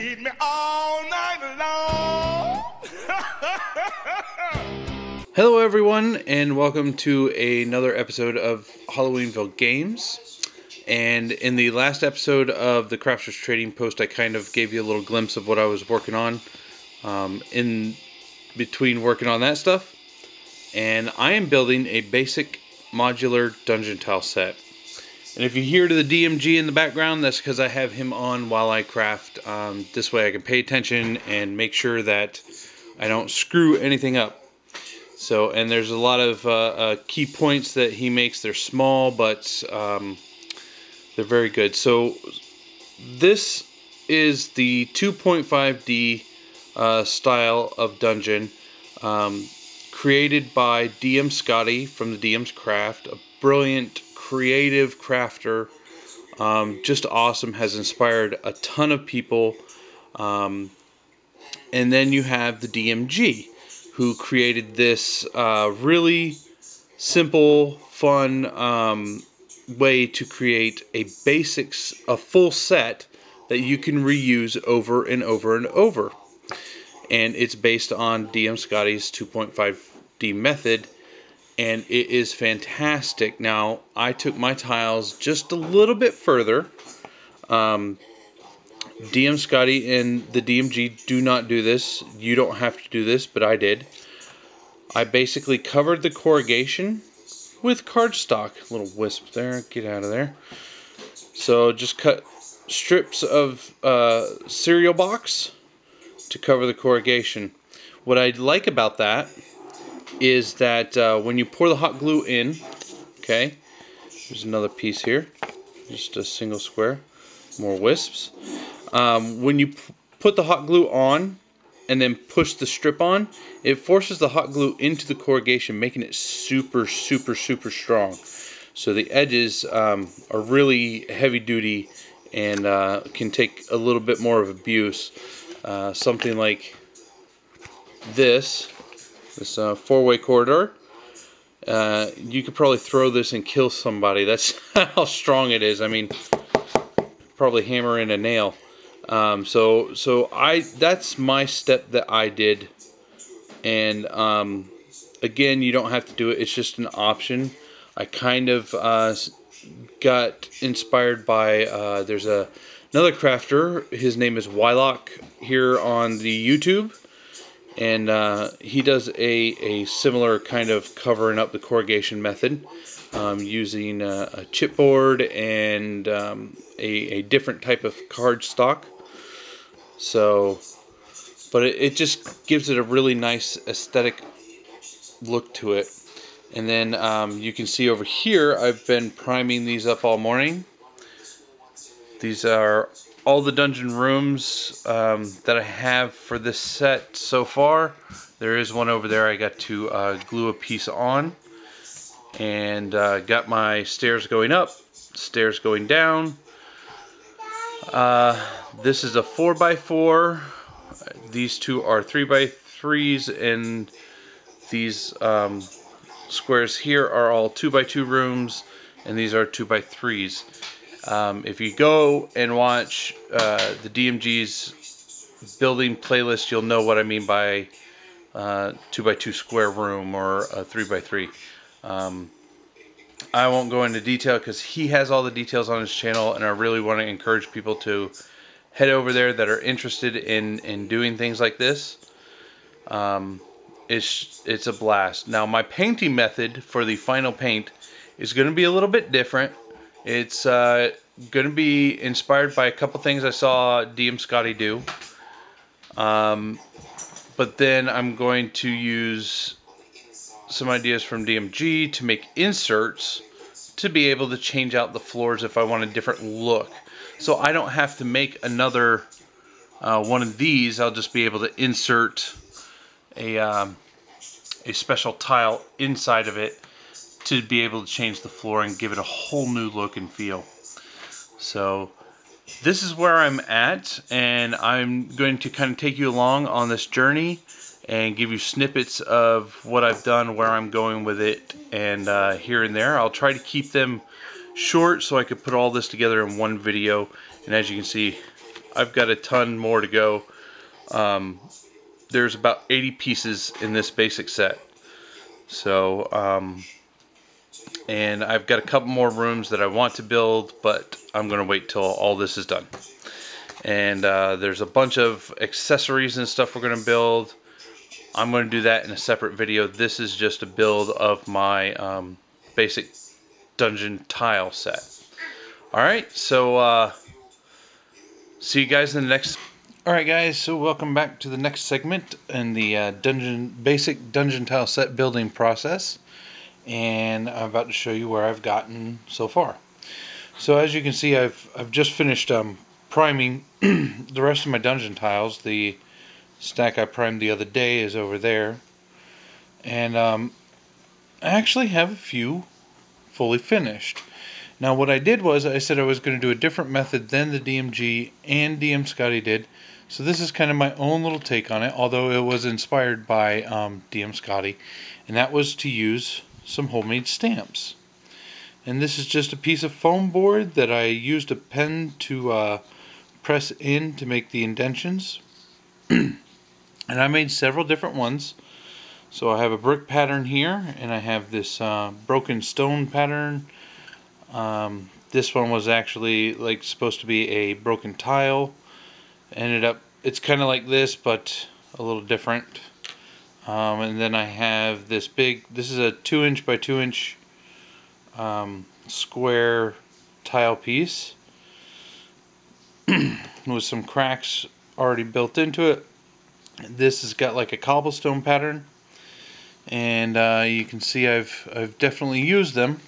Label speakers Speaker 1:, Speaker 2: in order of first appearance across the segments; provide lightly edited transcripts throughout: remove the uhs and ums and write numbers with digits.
Speaker 1: need me all night long.
Speaker 2: Hello everyone, and welcome to another episode of Halloweenville Games. And in the last episode of the Crafters Trading Post, I kind of gave you a little glimpse of what I was working on in between working on that stuff. And I am building a basic modular dungeon tile set. And if you hear to the DMG in the background, that's because I have him on while I craft. This way I can pay attention and make sure that I don't screw anything up. So, and there's a lot of key points that he makes. They're small, but they're very good. So this is the 2.5D style of dungeon, created by DMScotty from the DM's Craft, a brilliant, creative crafter, just awesome, has inspired a ton of people. And then you have the DMG, who created this really simple, fun way to create a full set that you can reuse over and over and over. And it's based on DMScotty's 2.5D method, and it is fantastic. Now, I took my tiles just a little bit further. DMScotty and the DMG do not do this. You don't have to do this, but I did. I basically covered the corrugation with cardstock. Little wisp there, get out of there. So just cut strips of cereal box to cover the corrugation. What I like about that is that when you pour the hot glue in, okay, there's another piece here, just a single square, more wisps. When you put the hot glue on and then push the strip on, it forces the hot glue into the corrugation, making it super, super, super strong. So the edges are really heavy duty and can take a little bit more of abuse. Something like this four-way corridor, you could probably throw this and kill somebody. That's how strong it is. I mean, probably hammer in a nail. That's my step that I did, and again, you don't have to do it. It's just an option. I kind of got inspired by there's another crafter. His name is Wylock here on the YouTube, and he does a similar kind of covering up the corrugation method, using a chipboard and a different type of cardstock. So, but it just gives it a really nice aesthetic look to it. And then you can see over here, I've been priming these up all morning. These are all the dungeon rooms that I have for this set so far. There is one over there I got to glue a piece on. And got my stairs going up, stairs going down. This is a 4x4. These two are 3x3s, and these squares here are all 2x2 rooms, and these are 2x3s. If you go and watch the DMG's building playlist, you'll know what I mean by 2x2 square room or a 3x3. I won't go into detail because he has all the details on his channel, and I really want to encourage people to head over there that are interested in doing things like this. It's a blast. Now, my painting method for the final paint is going to be a little bit different. It's going to be inspired by a couple things I saw DMScotty do. But then I'm going to use some ideas from DMG to make inserts to be able to change out the floors if I want a different look. So I don't have to make another one of these. I'll just be able to insert a special tile inside of it to be able to change the floor and give it a whole new look and feel. So this is where I'm at, and I'm going to kind of take you along on this journey and give you snippets of what I've done, where I'm going with it, and here and there. I'll try to keep them short so I could put all this together in one video. And as you can see, I've got a ton more to go. There's about 80 pieces in this basic set. So, and I've got a couple more rooms that I want to build, but I'm going to wait till all this is done. And there's a bunch of accessories and stuff we're going to build. I'm going to do that in a separate video. This is just a build of my basic dungeon tile set. Alright, so see you guys in the next... Alright guys, so welcome back to the next segment in the basic dungeon tile set building process. And I'm about to show you where I've gotten so far. So as you can see, I've just finished priming the rest of my dungeon tiles. The stack I primed the other day is over there. And I actually have a few fully finished. Now what I did was I said I was going to do a different method than the DMG and DMScotty did. So this is kind of my own little take on it, although it was inspired by DMScotty. And that was to use some homemade stamps. And this is just a piece of foam board that I used a pen to press in to make the indentions. And I made several different ones. So I have a brick pattern here, and I have this broken stone pattern. This one was actually like supposed to be a broken tile. Ended up, it's kind of like this, but a little different. And then I have this this is a 2" by 2" square tile piece with some cracks already built into it. This has got like a cobblestone pattern, and you can see I've definitely used them.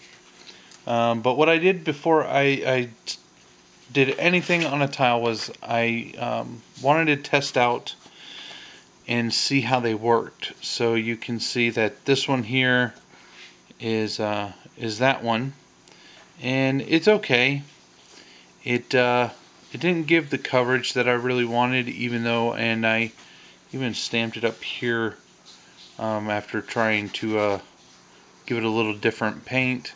Speaker 2: But what I did before I did anything on a tile was I wanted to test out and see how they worked. So you can see that this one here is that one, and it's okay. It didn't give the coverage that I really wanted, even though, and I even stamped it up here after trying to give it a little different paint.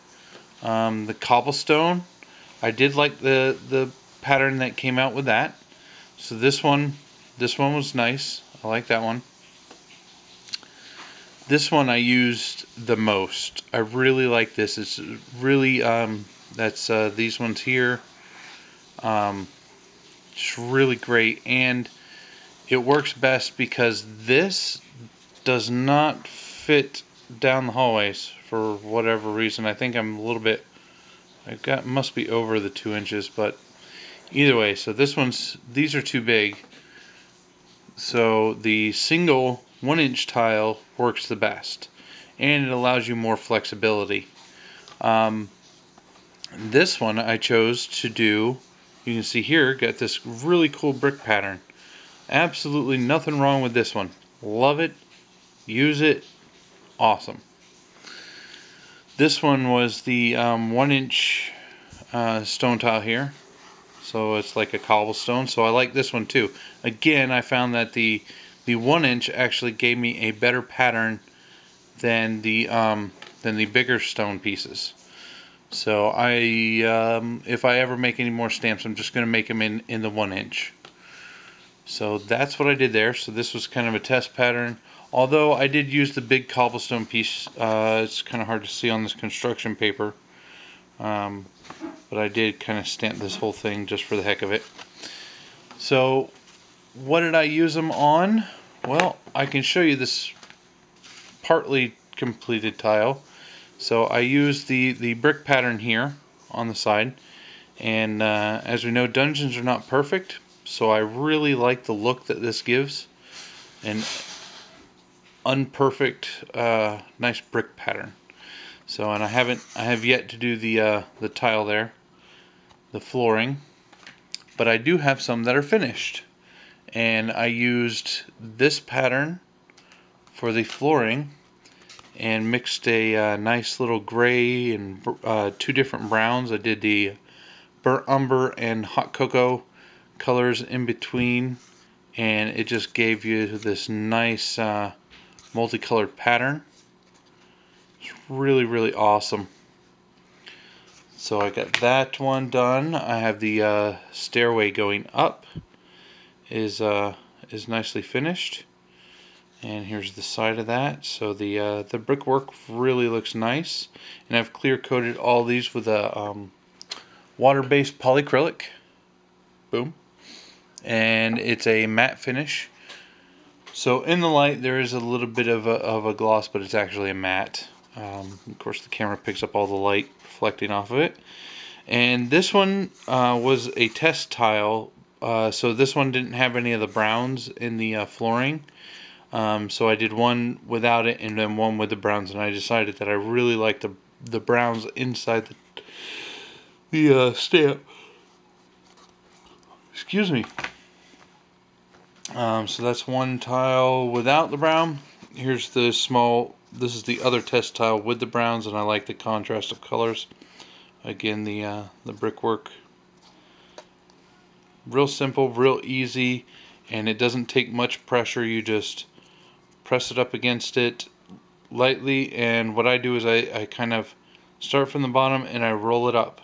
Speaker 2: The cobblestone, I did like the pattern that came out with that. So this one was nice. I like that one. This one I used the most. I really like this. It's really that's these ones here. Just really great, and it works best because this does not fit down the hallways for whatever reason. I think I'm a little bit, must be over the 2 inches, but either way, so these are too big. So the single 1" tile works the best, and it allows you more flexibility. This one I chose to do, you can see here, got this really cool brick pattern. Absolutely nothing wrong with this one. Love it, use it, awesome. This one was the 1" stone tile here. So it's like a cobblestone. So I like this one too. Again, I found that the 1" actually gave me a better pattern than the bigger stone pieces. So if I ever make any more stamps, I'm just going to make them in the 1". So that's what I did there. So this was kind of a test pattern. Although I did use the big cobblestone piece. It's kind of hard to see on this construction paper. But I did kind of stamp this whole thing just for the heck of it. So what did I use them on? Well, I can show you this partly completed tile. So I used the brick pattern here on the side, and as we know, dungeons are not perfect, so I really like the look that this gives. An unperfect, nice brick pattern. So, and I have yet to do the tile there, the flooring, but I do have some that are finished, and I used this pattern for the flooring and mixed a nice little gray and 2 different browns. I did the burnt umber and hot cocoa colors in between, and it just gave you this nice multicolored pattern. It's really, really awesome. So I got that one done. I have the stairway going up, is nicely finished. And here's the side of that. So the brickwork really looks nice. And I've clear coated all these with a water-based polyacrylic. Boom. And it's a matte finish. So in the light there is a little bit of a gloss, but it's actually a matte. Of course the camera picks up all the light reflecting off of it. And this one was a test tile. So this one didn't have any of the browns in the flooring. So I did one without it and then one with the browns, and I decided that I really like the browns inside the stamp. Excuse me. So that's one tile without the brown. Here's the small, this is the other test tile with the browns, and I like the contrast of colors. Again, the brickwork. Real simple, real easy, and it doesn't take much pressure. You just press it up against it lightly, and what I do is I kind of start from the bottom and I roll it up,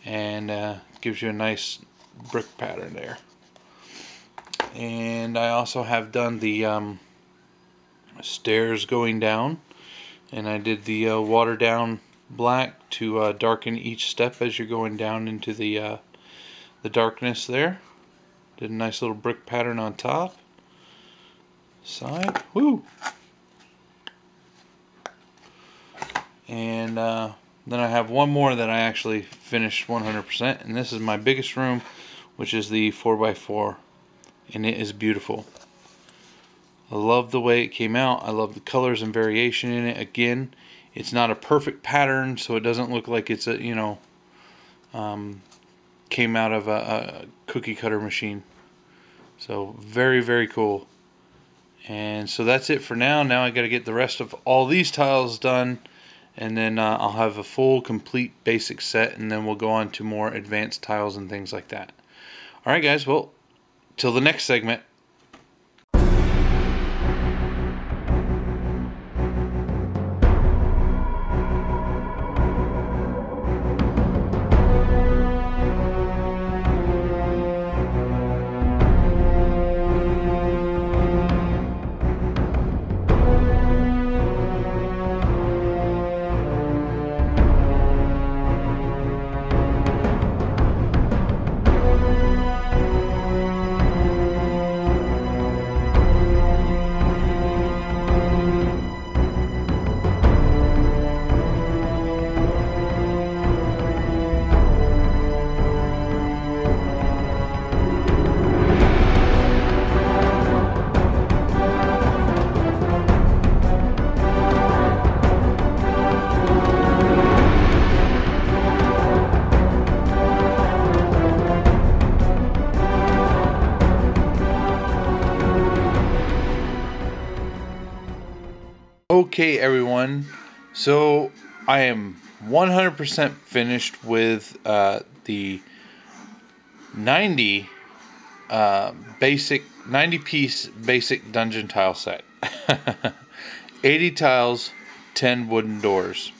Speaker 2: and gives you a nice brick pattern there. And I also have done the stairs going down, and I did the watered down black to darken each step as you're going down into the darkness there. Did a nice little brick pattern on top. Side. Woo! And then I have one more that I actually finished 100%, and this is my biggest room, which is the 4x4, and it is beautiful. I love the way it came out. I love the colors and variation in it. Again, it's not a perfect pattern, so it doesn't look like it's a, you know, came out of a cookie cutter machine. So very, very cool. And so that's it for now. Now I got to get the rest of all these tiles done, and then I'll have a full, complete, basic set, and then we'll go on to more advanced tiles and things like that. Alright guys, well, till the next segment. Okay everyone, so I am 100% finished with the 90 piece basic dungeon tile set. 80 tiles, 10 wooden doors.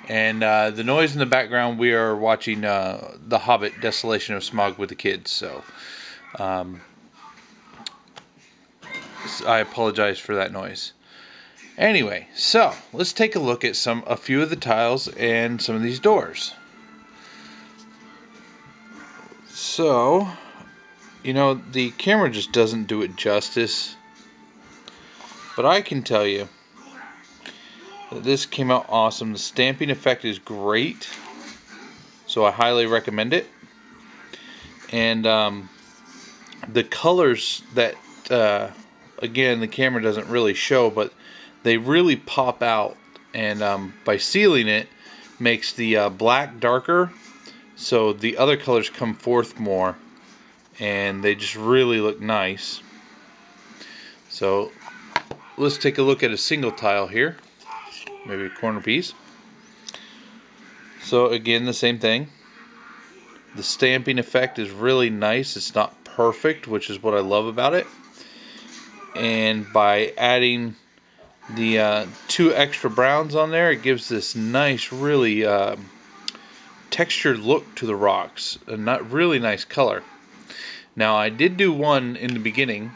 Speaker 2: And the noise in the background, we are watching The Hobbit, Desolation of Smaug with the kids, so I apologize for that noise. Anyway, so let's take a look at a few of the tiles and some of these doors. So, you know, the camera just doesn't do it justice, but I can tell you that this came out awesome. The stamping effect is great, so I highly recommend it. And the colors that, again, the camera doesn't really show, but they really pop out, and by sealing it makes the black darker, so the other colors come forth more, and they just really look nice. So let's take a look at a single tile here, maybe a corner piece. So again, the same thing. The stamping effect is really nice. It's not perfect, which is what I love about it. And by adding the 2 extra browns on there, it gives this nice, really textured look to the rocks. A really nice color. Now, I did do one in the beginning,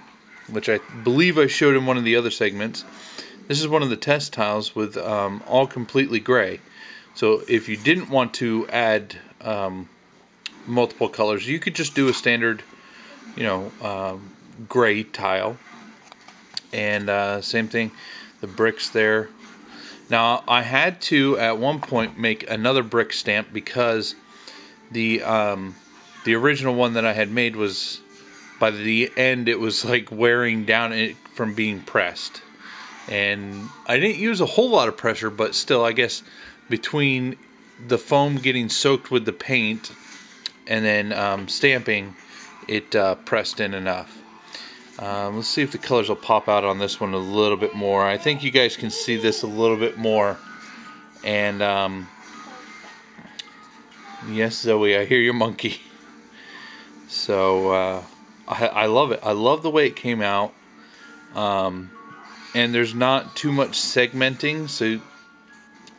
Speaker 2: which I believe I showed in one of the other segments. This is one of the test tiles with all completely gray. So if you didn't want to add multiple colors, you could just do a standard, you know, gray tile. And same thing, the bricks there. Now, I had to, at one point, make another brick stamp because the original one that I had made was, by the end, it was like wearing down from being pressed. And I didn't use a whole lot of pressure, but still, I guess between the foam getting soaked with the paint and then stamping, it pressed in enough. Let's see if the colors will pop out on this one a little bit more. I think you guys can see this a little bit more. And yes, Zoe, I hear your monkey. So I love it. I love the way it came out. And there's not too much segmenting, so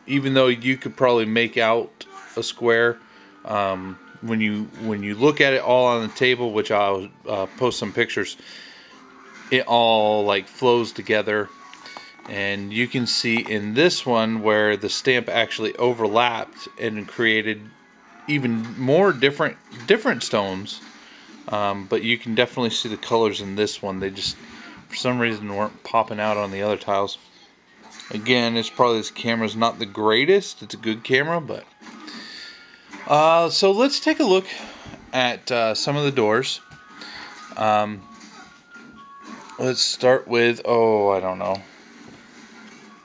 Speaker 2: even though you could probably make out a square, when you look at it all on the table, which I'll post some pictures, it all like flows together. And you can see in this one where the stamp actually overlapped and created even more different stones. But you can definitely see the colors in this one. They just, for some reason, weren't popping out on the other tiles. Again, it's probably this camera's not the greatest. It's a good camera, but so let's take a look at some of the doors. Let's start with, I don't know.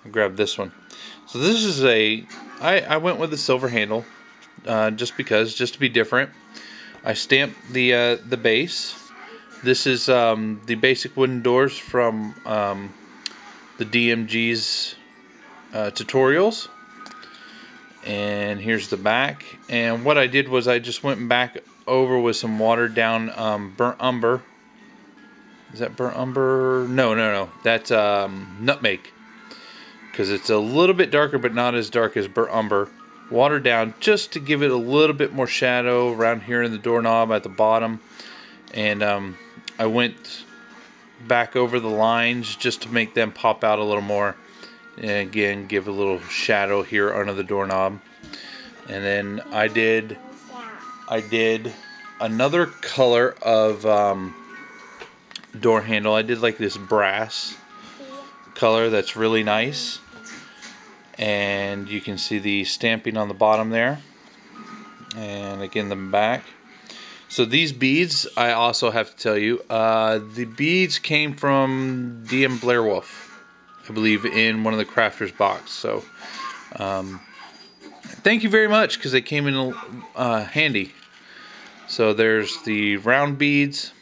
Speaker 2: I'll grab this one. So this is I went with the silver handle, just to be different. I stamped the base. This is the basic wooden doors from the DMG's tutorials. And here's the back. And what I did was I just went back over with some watered down burnt umber. Is that burnt umber? No. That's nutmeg. Because it's a little bit darker, but not as dark as burnt umber. Watered down just to give it a little bit more shadow around here in the doorknob at the bottom. And I went back over the lines just to make them pop out a little more. And again, give a little shadow here under the doorknob. And then I did another color of door handle. I did like this brass color that's really nice. And you can see the stamping on the bottom there. And again, the back. So these beads, I also have to tell you, the beads came from DM Blair Wolf, I believe, in one of the crafters box. So thank you very much, because they came in handy. So there's the round beads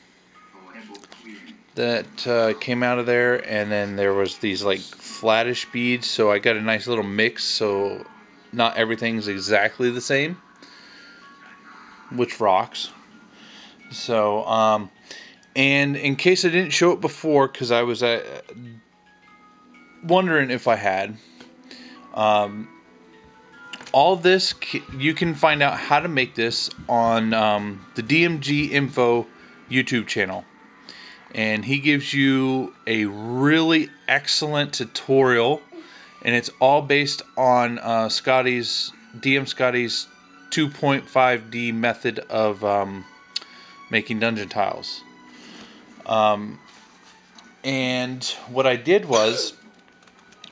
Speaker 2: that came out of there, and then there was these like flattish beads. So I got a nice little mix, so not everything's exactly the same, which rocks. So and in case I didn't show it before, because I was wondering if I had, all this, you can find out how to make this on the DMGINFO YouTube channel. And he gives you a really excellent tutorial, and it's all based on DMScotty's 2.5D method of making dungeon tiles. And what I did was,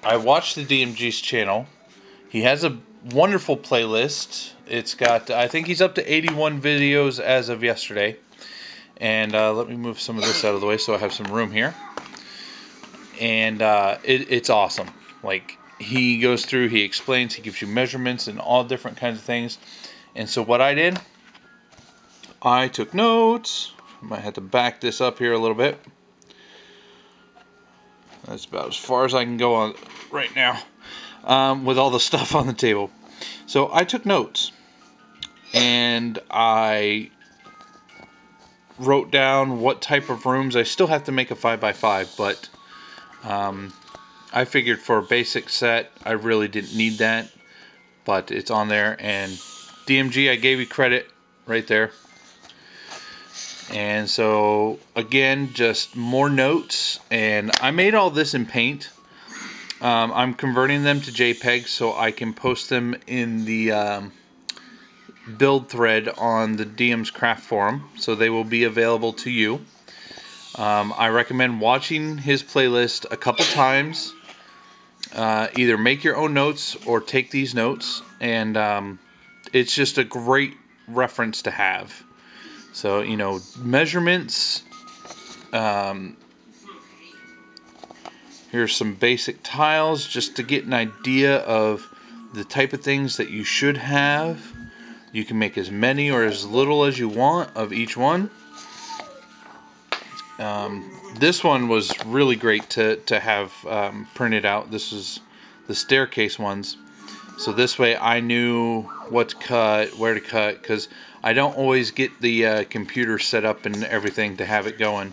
Speaker 2: I watched the DMG's channel. He has a wonderful playlist. It's got, I think he's up to 81 videos as of yesterday. And let me move some of this out of the way so I have some room here. And it's awesome. Like, he goes through, he explains, he gives you measurements and all different kinds of things. And so what I did, I took notes. I might have to back this up here a little bit. That's about as far as I can go on right now, with all the stuff on the table. So I took notes, and I wrote down what type of rooms. I still have to make a 5x5, but I figured for a basic set I really didn't need that, but it's on there. And DMG, I gave you credit right there. And so again, just more notes, and I made all this in Paint. I'm converting them to JPEG so I can post them in the build thread on the DM's Craft Forum, so they will be available to you. I recommend watching his playlist a couple times. Either make your own notes or take these notes, and it's just a great reference to have. So, you know, measurements. Here's some basic tiles just to get an idea of the type of things that you should have. You can make as many or as little as you want of each one. This one was really great to have printed out. This is the staircase ones. So this way I knew what to cut, where to cut, because I don't always get the computer set up and everything to have it going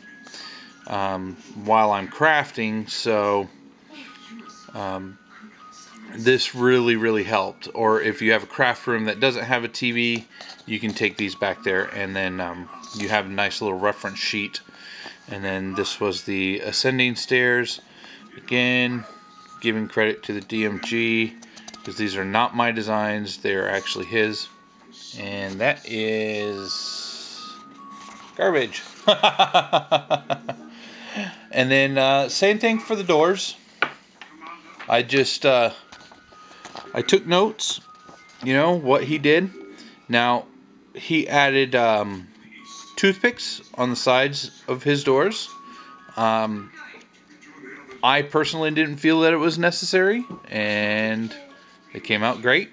Speaker 2: while I'm crafting. So this really helped. Or if you have a craft room that doesn't have a TV, you can take these back there, and then you have a nice little reference sheet. And then this was the ascending stairs. Again, giving credit to the DMG, because these are not my designs, they're actually his. And that is garbage. And then same thing for the doors. I just I took notes, you know, what he did. Now he added toothpicks on the sides of his doors. I personally didn't feel that it was necessary, and they came out great,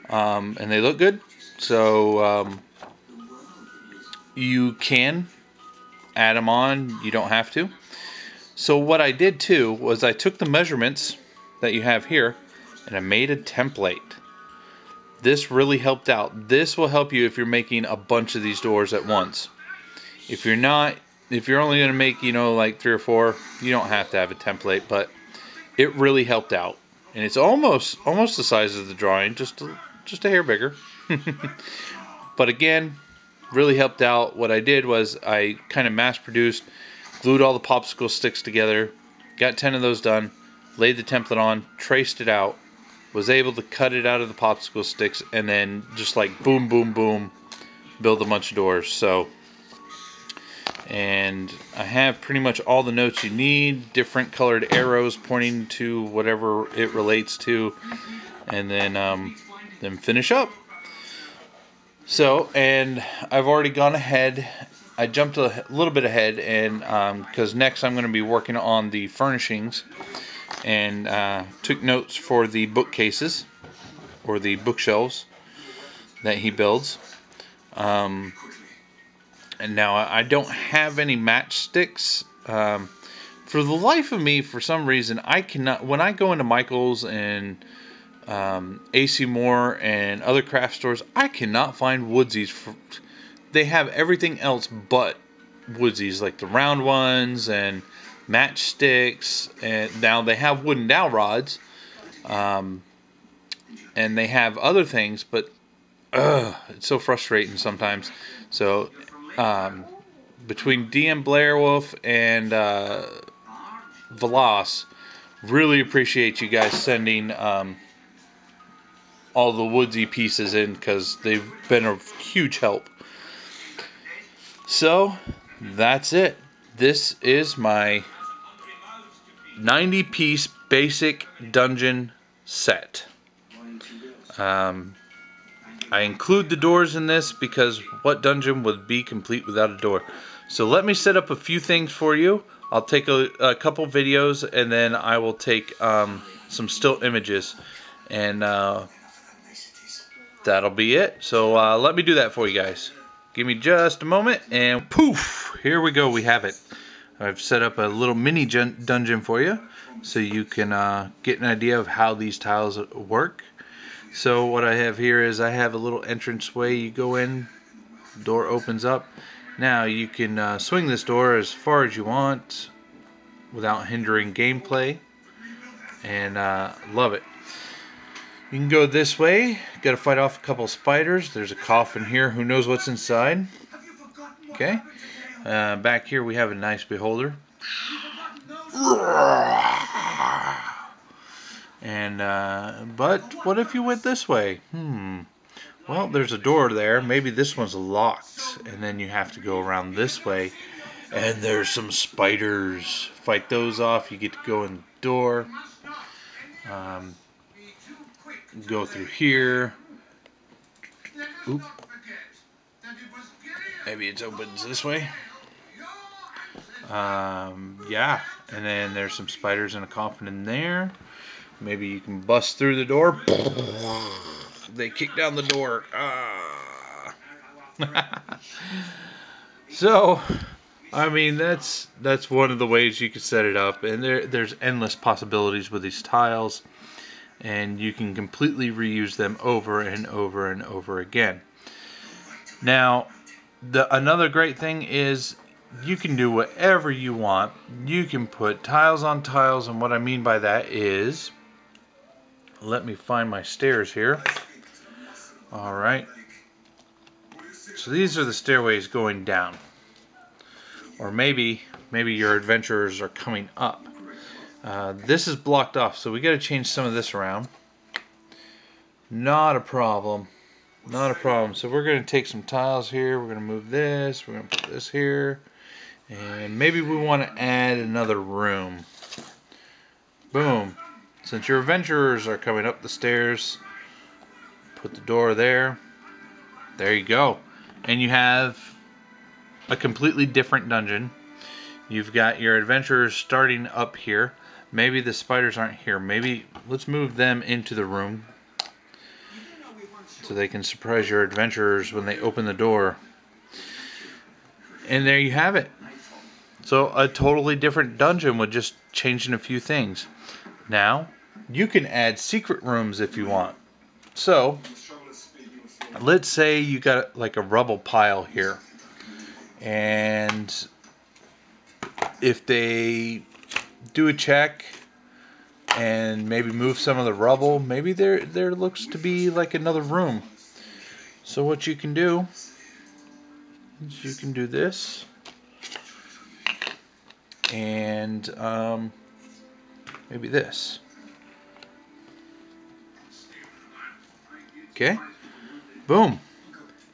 Speaker 2: and they look good. So you can add them on, you don't have to. So what I did too was I took the measurements that you have here and I made a template. This really helped out. This will help you if you're making a bunch of these doors at once. If you're not, if you're only going to make, you know, like 3 or 4, you don't have to have a template, but it really helped out. And it's almost the size of the drawing, just a hair bigger. But again, really helped out. What I did was I kind of mass produced, glued all the popsicle sticks together, got 10 of those done, laid the template on, traced it out, was able to cut it out of the popsicle sticks, and then just like boom, boom, boom, build a bunch of doors. So, and I have pretty much all the notes you need, different colored arrows pointing to whatever it relates to, and then finish up. So, and I've already gone ahead. I jumped a little bit ahead, and because next I'm going to be working on the furnishings, and took notes for the bookcases or the bookshelves that he builds. And now I don't have any matchsticks. For the life of me, for some reason, I cannot. When I go into Michael's and AC Moore and other craft stores, I cannot find woodsies. They have everything else but woodsies, like the round ones and matchsticks, and now they have wooden dowel rods, and they have other things, but it's so frustrating sometimes. So between DM Blairwolf and Velas, really appreciate you guys sending all the woodsy pieces in, because they've been a huge help. So that's it. This is my 90-piece basic dungeon set. I include the doors in this because what dungeon would be complete without a door? So let me set up a few things for you. I'll take a couple videos, and then I will take some still images, and that'll be it. So let me do that for you guys. Give me just a moment, and poof, here we go. We have it. I've set up a little mini dungeon for you, so you can get an idea of how these tiles work. So what I have here is I have a little entranceway. You go in, door opens up. Now you can swing this door as far as you want without hindering gameplay, and love it. You can go this way. Got to fight off a couple spiders. There's a coffin here. Who knows what's inside? Okay. Back here we have a nice beholder. And but what if you went this way? Well, there's a door there. Maybe this one's locked, and then you have to go around this way. And there's some spiders. Fight those off. You get to go in the door. Go through here. Oop. Maybe it opens this way. Yeah. And then there's some spiders and a coffin in there. Maybe you can bust through the door. They kick down the door. So, I mean, that's one of the ways you could set it up. And there's endless possibilities with these tiles. And you can completely reuse them over and over and over again. Now, another great thing is you can do whatever you want. You can put tiles on tiles, and what I mean by that is, let me find my stairs here. Alright. So these are the stairways going down. Or maybe your adventurers are coming up. This is blocked off, so we got to change some of this around. Not a problem. Not a problem. So we're going to take some tiles here. We're going to move this. We're going to put this here. And maybe we want to add another room. Boom. Since your adventurers are coming up the stairs, put the door there. There you go. And you have a completely different dungeon. You've got your adventurers starting up here. Maybe the spiders aren't here. Maybe let's move them into the room so they can surprise your adventurers when they open the door. And there you have it. So a totally different dungeon with just changing a few things. Now, you can add secret rooms if you want. So, let's say you got like a rubble pile here. And if they do a check and maybe move some of the rubble, maybe there looks to be like another room. So what you can do is you can do this, and maybe this. Okay, boom.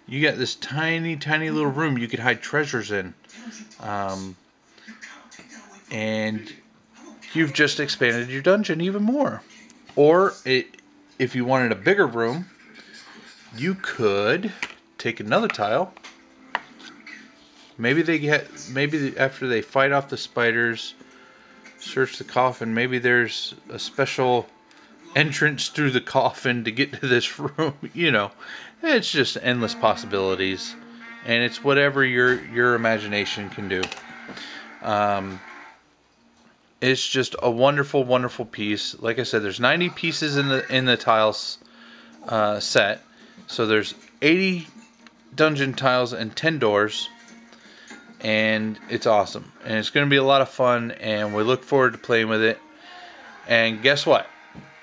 Speaker 2: You got this tiny little room you could hide treasures in. And you've just expanded your dungeon even more. Or if you wanted a bigger room, you could take another tile. Maybe after they fight off the spiders, search the coffin, maybe there's a special entrance through the coffin to get to this room. You know, it's just endless possibilities, and it's whatever your imagination can do. It's just a wonderful, wonderful piece. Like I said, there's 90 pieces in the tiles set. So there's 80 dungeon tiles and 10 doors. And it's awesome. And it's going to be a lot of fun. And we look forward to playing with it. And guess what?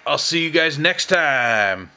Speaker 2: I'll see you guys next time.